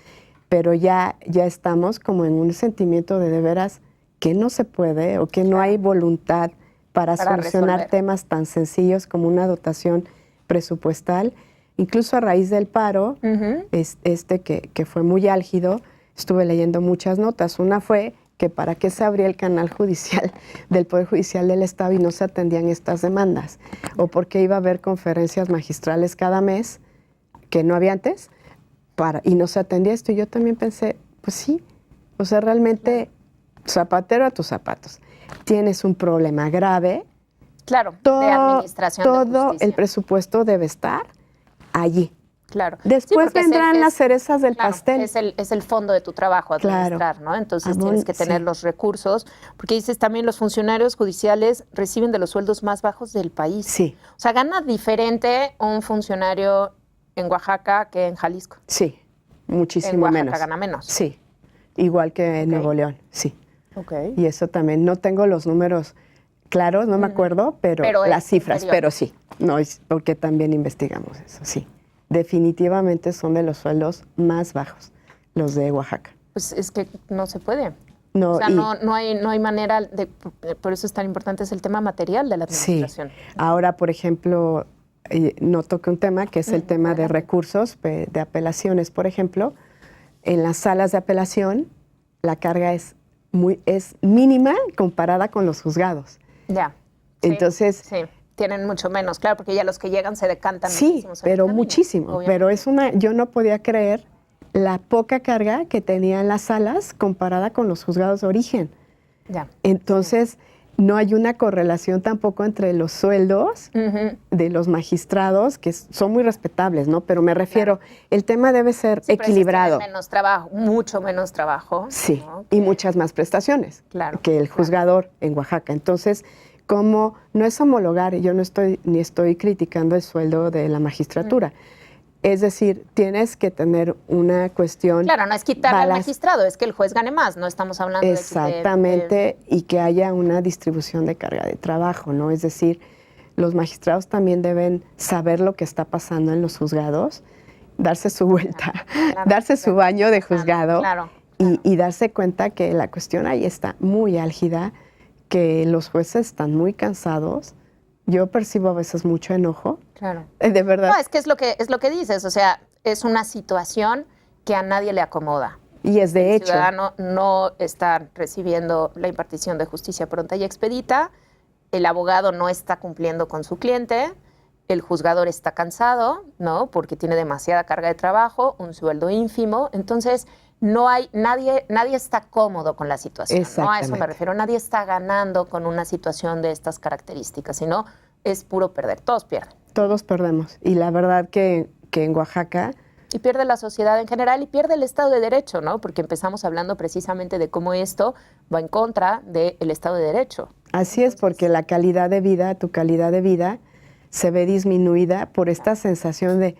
pero ya estamos como en un sentimiento de veras que no se puede o que no hay voluntad para solucionar resolver temas tan sencillos como una dotación presupuestal. Incluso a raíz del paro, que fue muy álgido, estuve leyendo muchas notas. Una fue que para qué se abría el canal judicial del Poder Judicial del Estado y no se atendían estas demandas, o por qué iba a haber conferencias magistrales cada mes, que no había antes, y no se atendía esto. Y yo también pensé, pues sí, o sea, realmente, zapatero a tus zapatos. Tienes un problema grave. Claro, de administración de todo justicia. el presupuesto debe estar allí. Claro. Después Sí, vendrán las cerezas del claro, pastel. Es el fondo de tu trabajo administrar, ¿no? Entonces tienes que tener los recursos, porque dices también los funcionarios judiciales reciben de los sueldos más bajos del país. Sí. O sea, gana diferente un funcionario en Oaxaca que en Jalisco. Sí, muchísimo menos. En Oaxaca gana menos. Sí, igual que en Nuevo León, sí. Okay. Y eso también, no tengo los números claros, no me acuerdo, pero las cifras, inferior. pero sí, no es porque también investigamos eso, sí. Definitivamente son de los sueldos más bajos, los de Oaxaca. Pues es que no se puede. No, o sea, no hay manera de, por eso es tan importante es el tema material de la administración. Sí. Ahora, por ejemplo, no toqué un tema que es el tema de recursos, de apelaciones, por ejemplo. En las salas de apelación, la carga es mínima comparada con los juzgados. Ya. Entonces, sí. Tienen mucho menos, claro, porque ya los que llegan se decantan sí, pero muchísimo. Pero yo no podía creer la poca carga que tenían las salas comparada con los juzgados de origen. Ya. Entonces, no hay una correlación tampoco entre los sueldos de los magistrados, que son muy respetables, ¿no? Pero me refiero, el tema debe ser equilibrado. Pero menos trabajo, mucho menos trabajo. Sí, ¿no? y muchas más prestaciones que el juzgador en Oaxaca. Entonces, como no es homologar, yo no estoy criticando el sueldo de la magistratura. Es decir, tienes que tener una cuestión... Claro, no es quitarle al magistrado, es que el juez gane más, no estamos hablando exactamente, y que haya una distribución de carga de trabajo, ¿no? Es decir, los magistrados también deben saber lo que está pasando en los juzgados, darse su vuelta, darse su baño de juzgado y darse cuenta que la cuestión ahí está muy álgida, que los jueces están muy cansados. Yo percibo a veces mucho enojo. Claro. De verdad. No, es que es lo que dices, o sea, es una situación que a nadie le acomoda. Y es de hecho. El ciudadano no está recibiendo la impartición de justicia pronta y expedita, el abogado no está cumpliendo con su cliente, el juzgador está cansado, ¿no? Porque tiene demasiada carga de trabajo, un sueldo ínfimo, entonces nadie está cómodo con la situación, ¿no? A eso me refiero, nadie está ganando con una situación de estas características, sino es puro perder, todos pierden. Todos perdemos, y la verdad que en Oaxaca... Y pierde la sociedad en general y pierde el Estado de Derecho, ¿no? Porque empezamos hablando precisamente de cómo esto va en contra del Estado de Derecho. Así es, porque la calidad de vida, tu calidad de vida, se ve disminuida por esta sensación de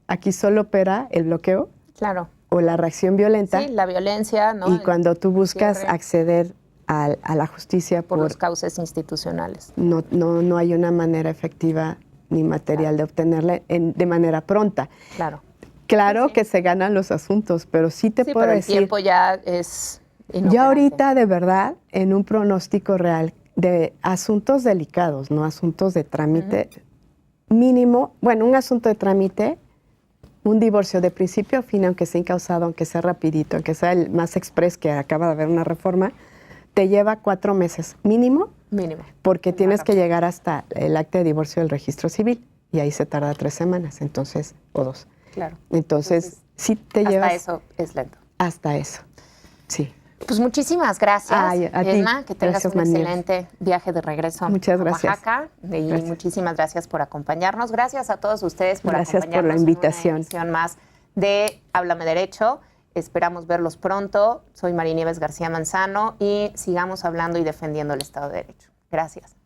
aquí solo opera el bloqueo. Claro. O la reacción violenta. Sí, la violencia, ¿no? Y cuando tú buscas acceder a la justicia por los cauces institucionales. No hay una manera efectiva ni material de obtenerla de manera pronta. Claro que se ganan los asuntos, pero sí te puedo decir... el tiempo ya es inoperante. Ya ahorita, de verdad, en un pronóstico real de asuntos delicados, no asuntos de trámite mínimo, bueno, un asunto de trámite, un divorcio de principio a fin, aunque sea incausado, aunque sea rapidito, aunque sea el más express que acaba de haber una reforma, te lleva 4 meses mínimo. Mínimo. Porque tienes que llegar hasta el acta de divorcio del registro civil y ahí se tarda 3 semanas, entonces, o 2. Claro. Entonces sí te llevas... Hasta eso es lento. Hasta eso, sí. Pues muchísimas gracias, Edna, que tengas un excelente viaje de regreso a Oaxaca. Y muchísimas gracias por acompañarnos. Gracias a todos ustedes por acompañarnos. Gracias por la invitación. En una emisión más de Háblame Derecho. Esperamos verlos pronto. Soy María Nieves García Manzano y sigamos hablando y defendiendo el Estado de Derecho. Gracias.